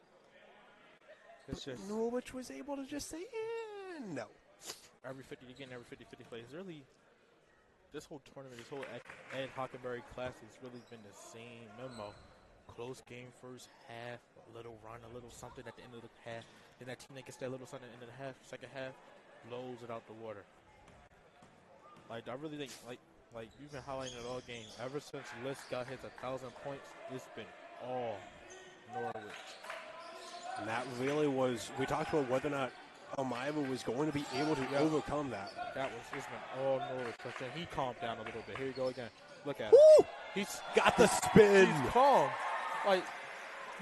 It's just Norwich was able to just say, no. Every 50 plays. Really, this whole tournament, this whole Ed Hockenberry Classic has really been the same memo. Close game first half, a little run, a little something at the end of the half. Then that team that gets that little something at the end of the half, second half, blows it out the water. Like, I really think, like you've been highlighting it all game. Ever since Liss got his 1,000 points, it's been all Norwich. And that really was, we talked about whether or not Elmira was going to be able to overcome that. It's been all Norwich. But then he calmed down a little bit. Here you go again. Look at him. He's got the spin. He's calm. Like,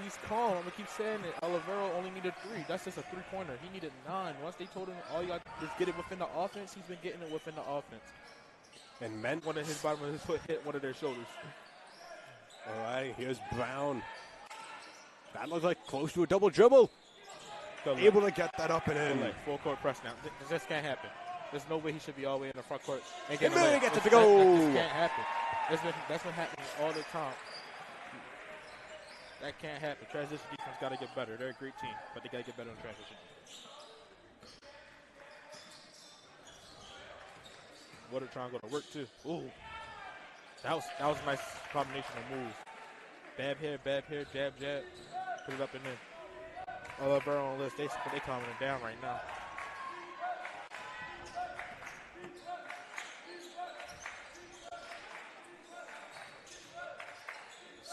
he's calm. I'm going to keep saying it. Elmira only needed 3. That's just a 3-pointer. He needed 9. Once they told him all you got is get it within the offense, he's been getting it within the offense. And one of his bottom of his foot hit one of their shoulders. All right, here's Brown. That looks like close to a double dribble. Able to get that up and in. Full court press now. This can't happen. There's no way he should be all the way in the front court. And Murray gets it to go. This can't happen. That's been happening all the time. That can't happen. Transition defense got to get better. They're a great team, but they got to get better on transition. What are trying to go to work too? Ooh, that was a nice combination of moves. Bab here, jab, put it up and in. Elmira on Liss, they calming it down right now.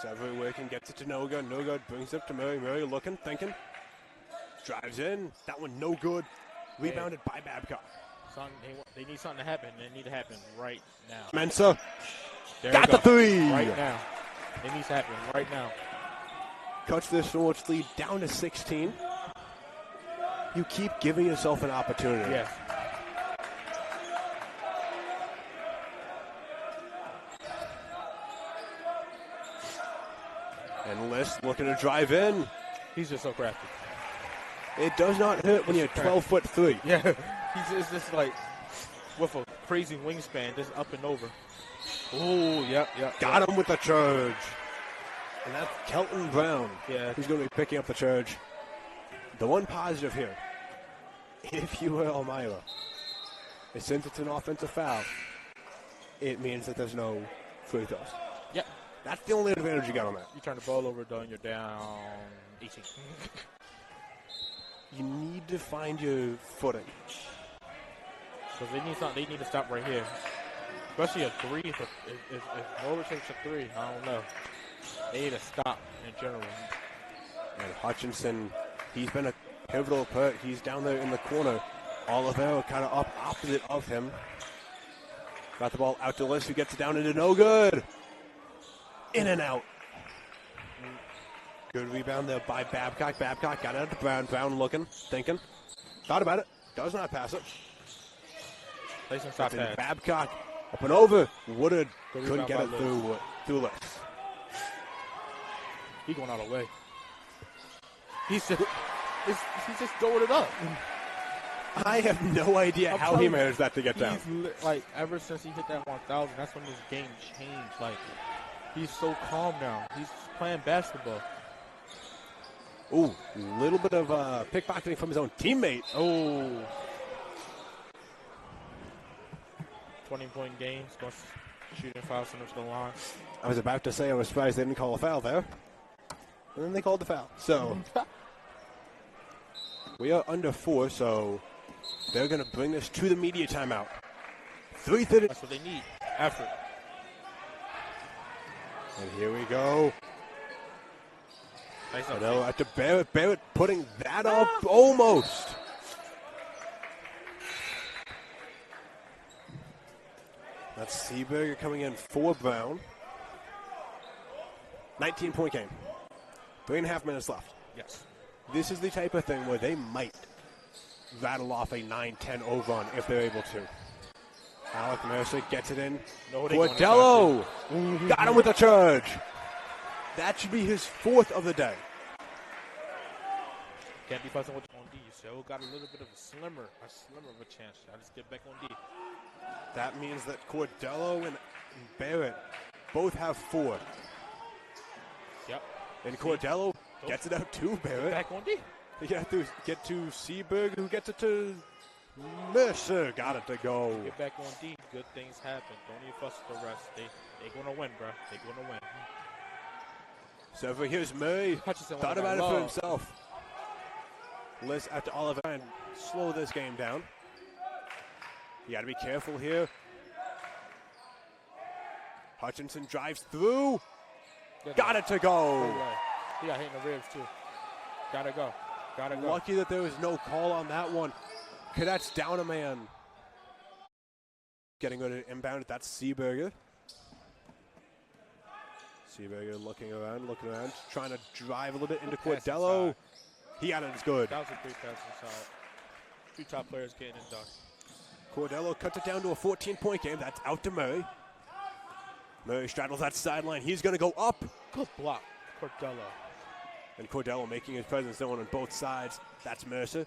Severy working, gets it to Noga. Noga brings it up to Murray. Murray looking, thinking. drives in. That one no good. Rebounded by Babcock. They need something to happen. They need to happen right now. Mensa There got you the go. three. Right now. It needs to happen right now. Cuts this Norwich lead down to 16. You keep giving yourself an opportunity. Yes. And Liss looking to drive in. He's just so crafty. It does not hurt when you're 12'3". Yeah. It's just like with a crazy wingspan, just up and over. Oh, yep. Got him with the charge. And that's Kelton Brown. Yeah. Who's going to be picking up the charge. The one positive here, if you were Elmira, is since it's an offensive foul, it means that there's no free throws. Yep. That's the only advantage you got on that. You turn the ball over, though, and you're down 18. You need to find your footing. Because they need to stop right here. Especially a three. If Norwich takes a three, I don't know. They need to stop in general. And Hutchinson, he's been a pivotal part. He's down there in the corner. Olivero kind of up opposite of him. Got the ball out to Liss, who gets it down into no good. In and out. Good rebound there by Babcock. Babcock got it out to Brown. Brown looking, thinking. Thought about it. Does not pass it. Play some stop pass. Babcock up and over. Woodard Good couldn't get it rebound through Liss. He's going all the way. He's just throwing it up. I have no idea how he managed that to get down. Like, ever since he hit that 1,000, that's when his game changed. Like, he's so calm now. He's playing basketball. Ooh, little bit of pickpocketing from his own teammate. Oh. 20-point games, shooting 5 centers to the line. I was about to say I was surprised they didn't call a foul there. And then they called the foul. So, we are under 4, so they're going to bring this to the media timeout. 3:30. That's what they need. Effort. And here we go. Nice I know, after Barrett. Barrett putting that up almost. That's Seaberger coming in for Brown. 19-point game. 3.5 minutes left. Yes. This is the type of thing where they might rattle off a 9-10 run if they're able to. Alec Mercer gets it in. Cordello got him with the charge. That should be his 4th of the day. Can't be fussing with on D. So got a little bit of a slimmer of a chance. I just get back on D. That means that Cordello and Barrett both have 4. Yep. And Cordello gets it out to Barrett. Back on D. You have to get to Seaberg, who gets it to Mercer. Got it to go. Get back on D. Good things happen. Don't even fuss with the rest. They gonna win, bro. They gonna win. So over here's Murray. Thought about it for himself. Liss after Oliver and slow this game down. You got to be careful here. Hutchinson drives through. Got it to go. He got hit in the ribs too. Gotta go. Lucky that there was no call on that one. Cadets down a man. Getting ready to inbound it. That's Seaberger. Seaberger looking around, trying to drive a little bit into Cordello. He got it. It's good. That was a great pass inside. 2 top players getting it done. Cordello cuts it down to a 14-point game. That's out to Murray. Murray straddles that sideline. He's going to go up. Good block, Cordello. And Cordello making his presence known on both sides. That's Mercer.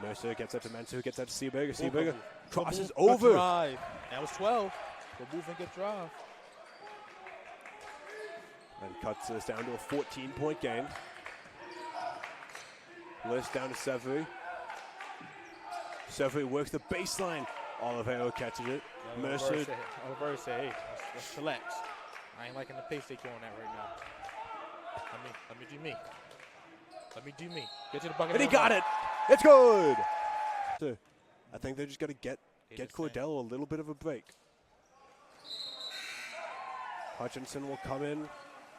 Mercer gets that to Mensa, who gets that to Seaberger. Seaberger crosses over. Drive. That was 12. Go move and get drive. And cuts this down to a 14-point game. Liss down to Severy. Severy works the baseline. Olivero catches it. Mercer. Olivero said, hey, let's relax. I ain't liking the pace they going at right now. Let me do me. Let me do me. Get to the bucket. And he got it. It's good. So, I think they're just going to get Cordello a little bit of a break. Hutchinson will come in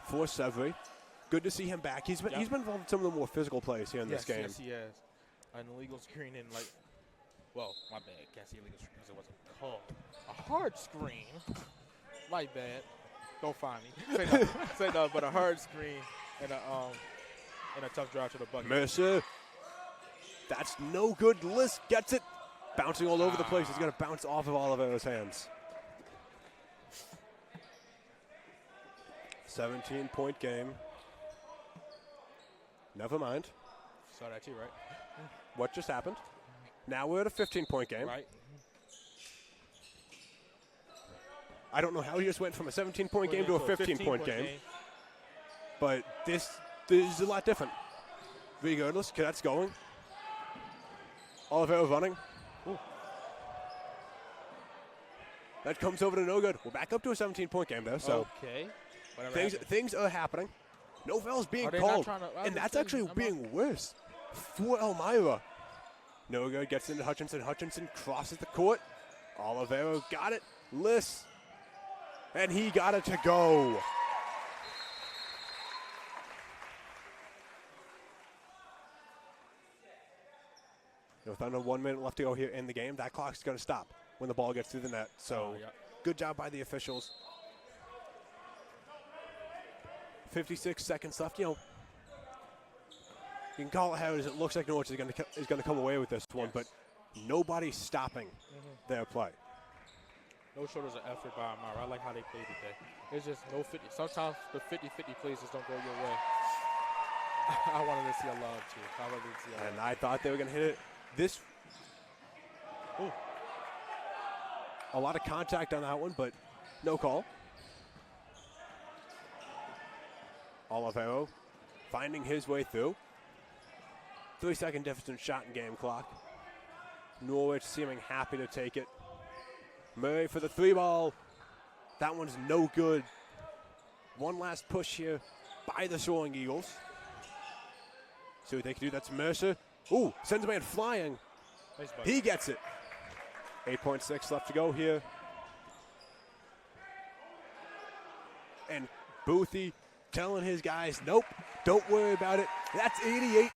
for Severy. Good to see him back. He's been involved in some of the more physical plays here in this game. Yes, he has. An illegal screen in well, my bad. Can't see illegal screen because it wasn't called. A hard screen. My bad. Don't find me. Say no, but a hard screen and a tough drive to the bucket. Mercer. That's no good. Liss gets it. Bouncing all over the place. He's going to bounce off of Oliveira's hands. 17-point game. Never mind. Saw that too, right? What just happened? Now we're at a 15-point game. Right. I don't know how he just went from a 17-point game to a 15-point game. But this is a lot different. Regardless, Cadets going. Oliveira running. Ooh. That comes over to no good. We're back up to a 17-point game, though. So okay. things are happening. No fouls being called. And that's actually being worse for Elmira. No good. Gets into Hutchinson. Hutchinson crosses the court. Oliveira got it. Liss. And he got it to go. With under 1 minute left to go here in the game, that clock's going to stop when the ball gets through the net. So good job by the officials. 56 seconds left. You know, you can call it how it is. It looks like Norwich is going to come away with this one, but nobody's stopping their play. No shoulders of effort by Elmira. I like how they played today. It's just no 50. Sometimes the 50-50 plays just don't go your way. I wanted to see a love too. And I thought they were going to hit it. A lot of contact on that one, but no call. Oliveira finding his way through. 3-second difference in shot and game clock. Norwich seeming happy to take it. Murray for the 3-ball. That one's no good. One last push here by the Soaring Eagles. See what they can do. That's Mercer. Ooh, sends a man flying. Nice, he gets it. 8.6 left to go here. And Boothie telling his guys, nope, don't worry about it. That's 88.